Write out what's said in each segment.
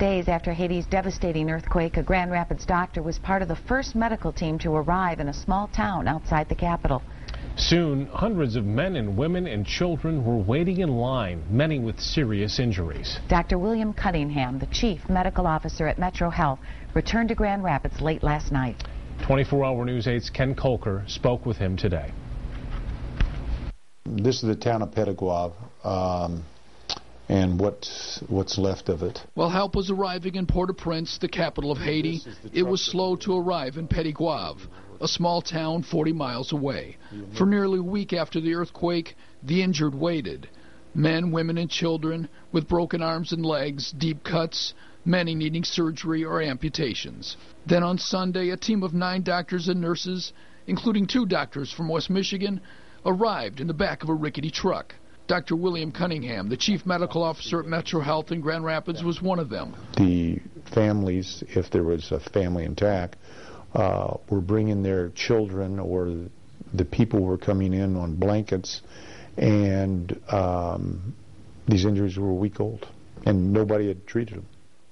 Days after Haiti's devastating earthquake, a Grand Rapids doctor was part of the first medical team to arrive in a small town outside the capital. Soon, hundreds of men and women and children were waiting in line, many with serious injuries. Dr. William Cunningham, the chief medical officer at Metro Health, returned to Grand Rapids late last night. 24-Hour News 8's Ken Kolker spoke with him today. This is the town of Petit Goave, and what's left of it. While help was arriving in Port-au-Prince, the capital of Haiti, it was slow to arrive in Petit Goave, a small town 40 miles away. For nearly a week after the earthquake, the injured waited. Men, women, and children with broken arms and legs, deep cuts, many needing surgery or amputations. Then on Sunday, a team of 9 doctors and nurses, including 2 doctors from West Michigan, arrived in the back of a rickety truck. Dr. William Cunningham, the chief medical officer at Metro Health in Grand Rapids, was one of them. The families, if there was a family intact, were bringing their children, or the people were coming in on blankets, and these injuries were a week old, and nobody had treated them.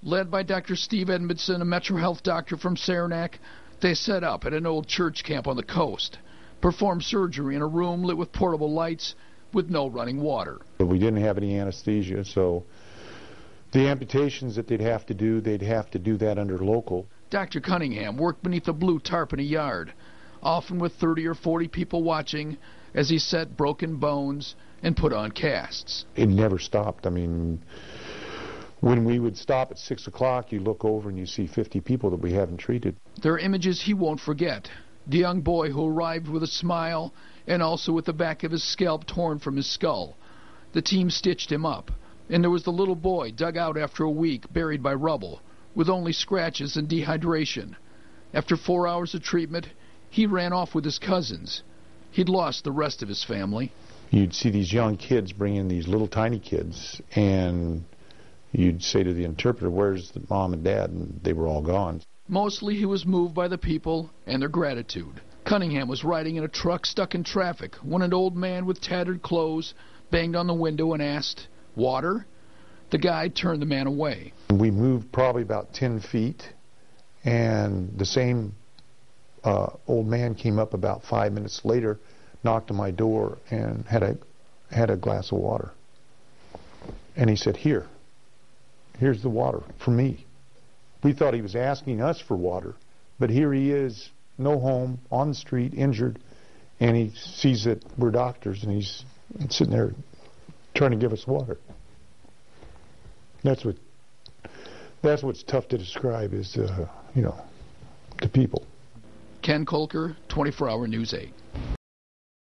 Led by Dr. Steve Edmondson, a Metro Health doctor from Saranac, they set up at an old church camp on the coast, performed surgery in a room lit with portable lights with no running water. But we didn't have any anesthesia, so the amputations that they'd have to do that under local. Dr. Cunningham worked beneath a blue tarp in a yard, often with 30 or 40 people watching as he set broken bones and put on casts. It never stopped. I mean, when we would stop at 6 o'clock, you look over and you see 50 people that we haven't treated. There are images he won't forget. The young boy who arrived with a smile and also with the back of his scalp torn from his skull. The team stitched him up. And there was the little boy dug out after a week, buried by rubble, with only scratches and dehydration. After 4 hours of treatment, he ran off with his cousins. He'd lost the rest of his family. You'd see these young kids bring in these little tiny kids, and you'd say to the interpreter, "Where's the mom and dad?" And they were all gone. Mostly he was moved by the people and their gratitude. Cunningham was riding in a truck stuck in traffic when an old man with tattered clothes banged on the window and asked, "Water?" The guide turned the man away. We moved probably about 10 feet, and the same old man came up about 5 minutes later, knocked on my door, and had a glass of water. And he said, here's the water for me." We thought he was asking us for water, but here he is, no home, on the street, injured, and he sees that we're doctors, and he's sitting there trying to give us water. That's what's tough to describe is, the people. Ken Kolker, 24-Hour News 8.